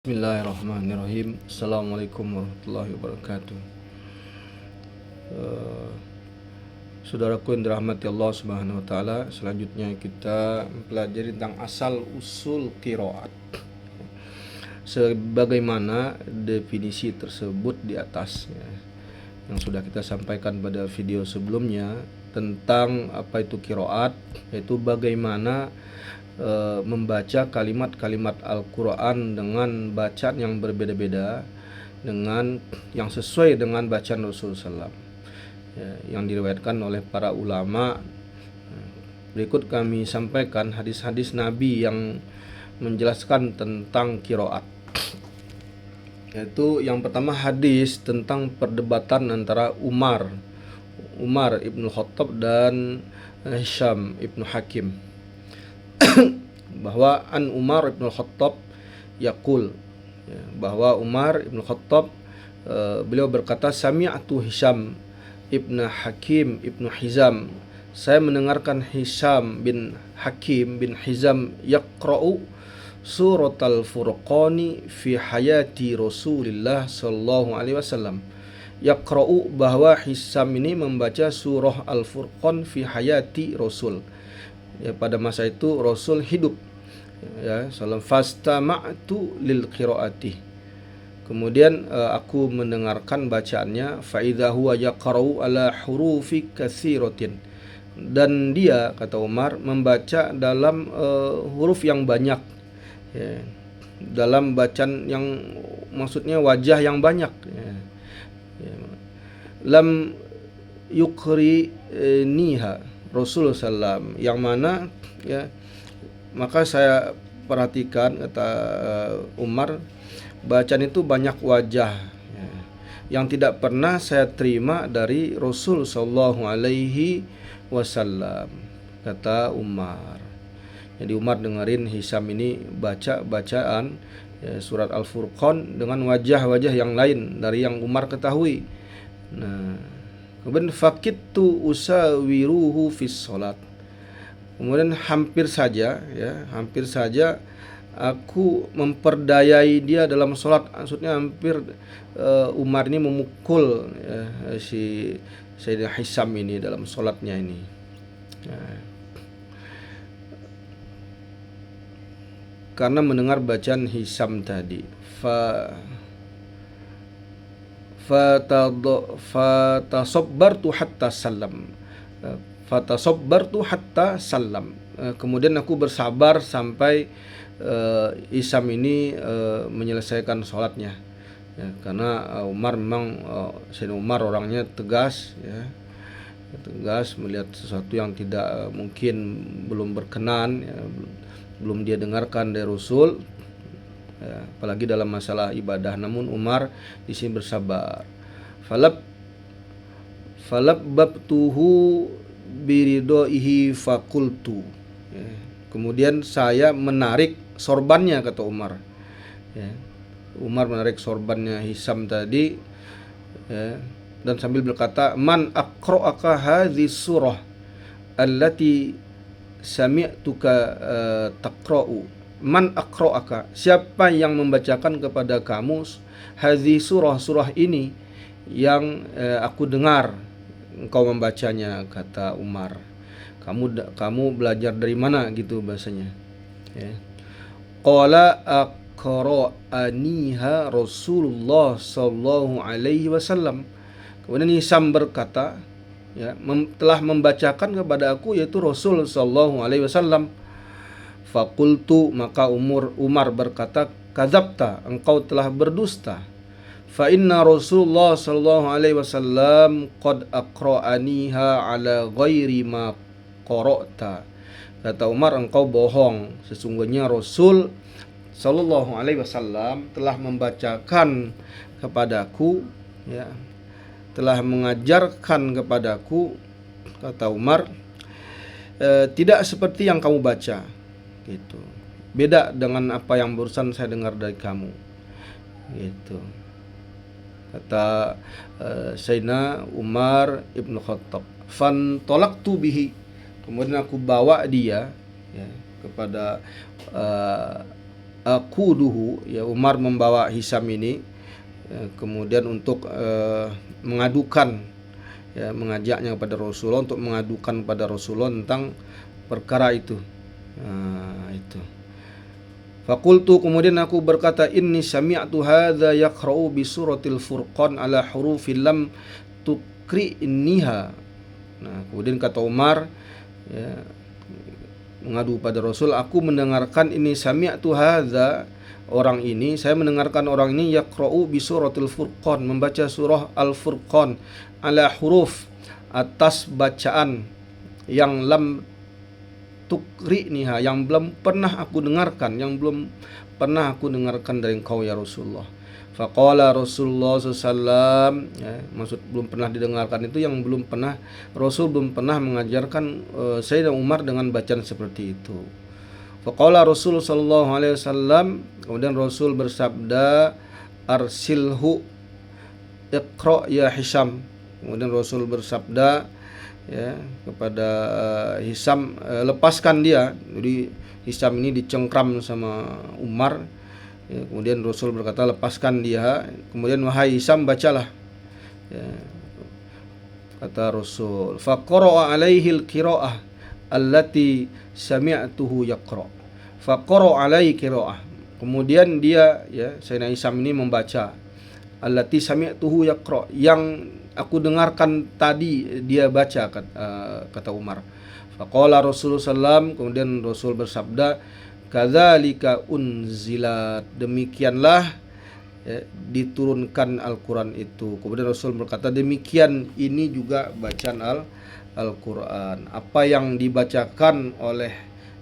Bismillahirrahmanirrahim. Assalamualaikum warahmatullahi wabarakatuh. Saudaraku yang dirahmati Allah Subhanahu wa taala, selanjutnya kita mempelajari tentang asal usul qiraat. Sebagaimana definisi tersebut di atas yang sudah kita sampaikan pada video sebelumnya tentang apa itu qiraat, yaitu bagaimana membaca kalimat-kalimat Al-Quran dengan bacaan yang berbeda-beda, dengan yang sesuai dengan bacaan Rasulullah SAW yang diriwayatkan oleh para ulama. Berikut kami sampaikan hadis-hadis Nabi yang menjelaskan tentang qiraat. Yaitu yang pertama hadis tentang perdebatan antara Umar ibn Khattab dan Hisham ibn Hakim, bahwa an Umar ibn Khattab yaqul, bahwa Umar ibn Khattab beliau berkata, sami'tu Hisham ibn Hakim ibn Hizam, saya mendengarkan Hisham bin Hakim bin Hizam yaqra'u surat al-Furqani fi hayati Rasulillah sallallahu alaihi wasallam. Yaqra'u, bahwa Hisham ini membaca surah Al-Furqan fi hayati Rasul, pada masa itu Rasul hidup, salam fastama'tu lil qiraati, kemudian aku mendengarkan bacaannya, fa idza huwa yaqra'u ala hurufi katsiratin, dan dia, kata Umar, membaca dalam huruf yang banyak, dalam bacaan yang maksudnya wajah yang banyak, lam yukri niha Rasulullah SAW, yang mana maka saya perhatikan, kata Umar, bacaan itu banyak wajah yang tidak pernah saya terima dari Rasul sallallahu alaihi wasallam, kata Umar. Jadi Umar dengerin Hisham ini baca bacaan surat Al-Furqan dengan wajah-wajah yang lain dari yang Umar ketahui. Kemudian fakittu usawiruhu fis salat, kemudian hampir saja aku memperdayai dia dalam salat. Maksudnya hampir Umar ini memukul si Sayyidina Hisham ini dalam salatnya ini. Karena mendengar bacaan Hisham tadi, fatasabbartu hatta salam, kemudian aku bersabar sampai Hisham ini menyelesaikan sholatnya, karena Umar memang Sayyidina Umar orangnya tegas, tegas melihat sesuatu yang tidak mungkin belum berkenan, belum dia dengarkan dari Rasul, apalagi dalam masalah ibadah. Namun Umar di sini bersabar. Falabbabtuhu biridaihi fakultu, kemudian saya menarik sorbannya, kata Umar. Umar menarik sorbannya Hisham tadi, dan sambil berkata, man aqra'aka hadhi surah allati sami'tuka taqra'u. Man aqra'aka, siapa yang membacakan kepada kamu hadhi surah ini yang aku dengar engkau membacanya, kata Umar. Kamu belajar dari mana, gitu bahasanya. Qala aqra'aniha Rasulullah sallallahu alaihi wasallam, kemudian Hisham berkata, telah membacakan kepada aku, yaitu Rasul sallallahu alaihi wasallam. Fakultu, maka Umar berkata, kadzabta, engkau telah berdusta. Fa inna Rasulullah sallallahu alaihi wasallam qad aqra'aniha ala ghairi ma qara'ta. Kata Umar, engkau bohong, sesungguhnya Rasul sallallahu alaihi wasallam telah membacakan kepadaku, telah mengajarkan kepadaku, kata Umar, tidak seperti yang kamu baca, gitu. Beda dengan apa yang barusan saya dengar dari kamu, gitu. Kata Sayyidina Umar ibn Khattab, fantolaktu bihi, kemudian aku bawa dia kepada aquduhu, ya Umar membawa Hisam ini kemudian untuk mengadukan, ya mengajaknya kepada Rasulullah untuk mengadukan kepada Rasulullah tentang perkara itu. Itu. Fakultu, kemudian aku berkata, inni sami'tu hadza yaqra'u bi suratil Furqan ala hurufil lam tukri'niha. Nah, kemudian kata Umar, ya, mengadu pada Rasul, aku mendengarkan ini sami'tu hadza, orang ini, saya mendengarkan orang ini yaqra'u bi suratil Furqan, membaca surah Al-Furqan ala huruf, atas bacaan yang lam tukri'niha, yang belum pernah aku dengarkan, dari engkau ya Rasulullah. Faqala Rasulullah SAW, ya, maksud belum pernah didengarkan itu yang belum pernah, Rasul belum pernah mengajarkan Sayyidina Umar dengan bacaan seperti itu. Faqala Rasul sallallahu alaihi wasallam, kemudian Rasul bersabda, arsilhu iqra ya Hisam. Kemudian Rasul bersabda, ya, kepada Hisam, lepaskan dia. Jadi Hisam ini dicengkram sama Umar, ya, kemudian Rasul berkata, lepaskan dia. Kemudian wahai Hisam, bacalah, ya, kata Rasul, faqara'a alaihil qira'ah allati sami'tuhu yaqra'. Faqara'a alaihi qira'ah, kemudian dia, ya, Sayyidina Hisam ini membaca allati sami'tuhu yaqra', yang aku dengarkan tadi dia baca, kata Umar. Faqala Rasulullah SAW, kemudian Rasul bersabda, kadzalika unzilat, demikianlah, ya, diturunkan Al-Quran itu. Kemudian Rasul berkata, demikian ini juga bacaan Al-Quran. Apa yang dibacakan oleh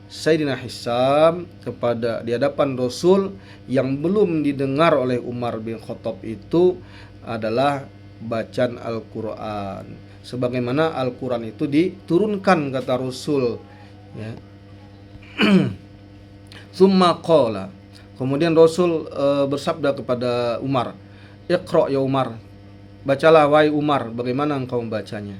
Sayyidina Hisam kepada di hadapan Rasul yang belum didengar oleh Umar bin Khattab itu adalah bacaan Al-Quran, sebagaimana Al-Quran itu diturunkan, kata Rasul, ya. Summa qala, kemudian Rasul bersabda kepada Umar, iqra ya Umar, bacalah wahai Umar, bagaimana engkau membacanya.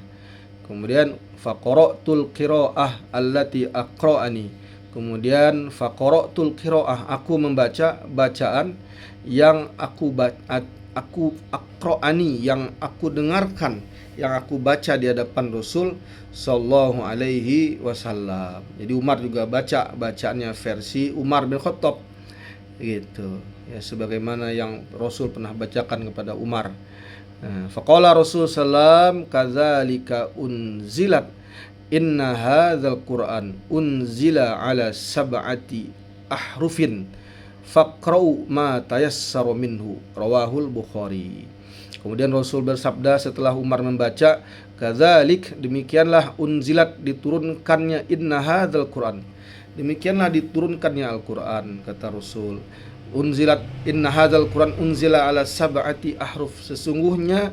Kemudian faqara'tul qira'ah allati aqra'ani, kemudian faqara'tul qira'ah, aku membaca bacaan yang aku aqra'ani, yang aku dengarkan, yang aku baca di hadapan Rasul sallallahu alaihi wasallam. Jadi Umar juga baca bacaannya versi Umar bin Khattab, gitu, ya, sebagaimana yang Rasul pernah bacakan kepada Umar. Faqala Rasul sallam, kadzalika unzilat, inna hadzal Qur'an unzila ala sab'ati ahrufin faqra'u ma tayassara minhu, rawahul Bukhari. Kemudian Rasul bersabda setelah Umar membaca, kadzalik, demikianlah, unzilat, diturunkannya, inna hadzal Qur'an, demikianlah diturunkannya Al-Quran, kata Rasul. Unzilat, inna hadzal Qur'an unzila ala sab'ati ahruf, sesungguhnya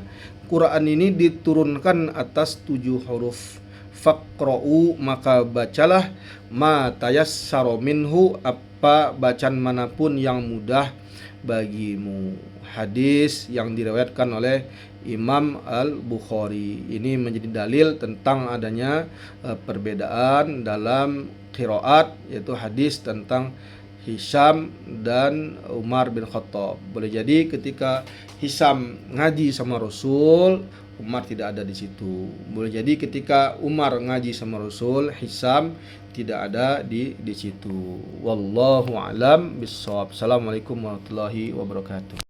Quran ini diturunkan atas 7 huruf. Faqra'u, maka bacalah, ma tayassara minhu, apa bacaan manapun yang mudah bagimu. Hadis yang diriwayatkan oleh Imam Al-Bukhari. Ini menjadi dalil tentang adanya perbedaan dalam qiraat, yaitu hadis tentang Hisam dan Umar bin Khattab. Boleh jadi ketika Hisam ngaji sama Rasul, Umar tidak ada di situ. Boleh jadi ketika Umar ngaji sama Rasul, Hisam tidak ada di situ. Wallahu a'lam bishawab. Assalamualaikum warahmatullahi wabarakatuh.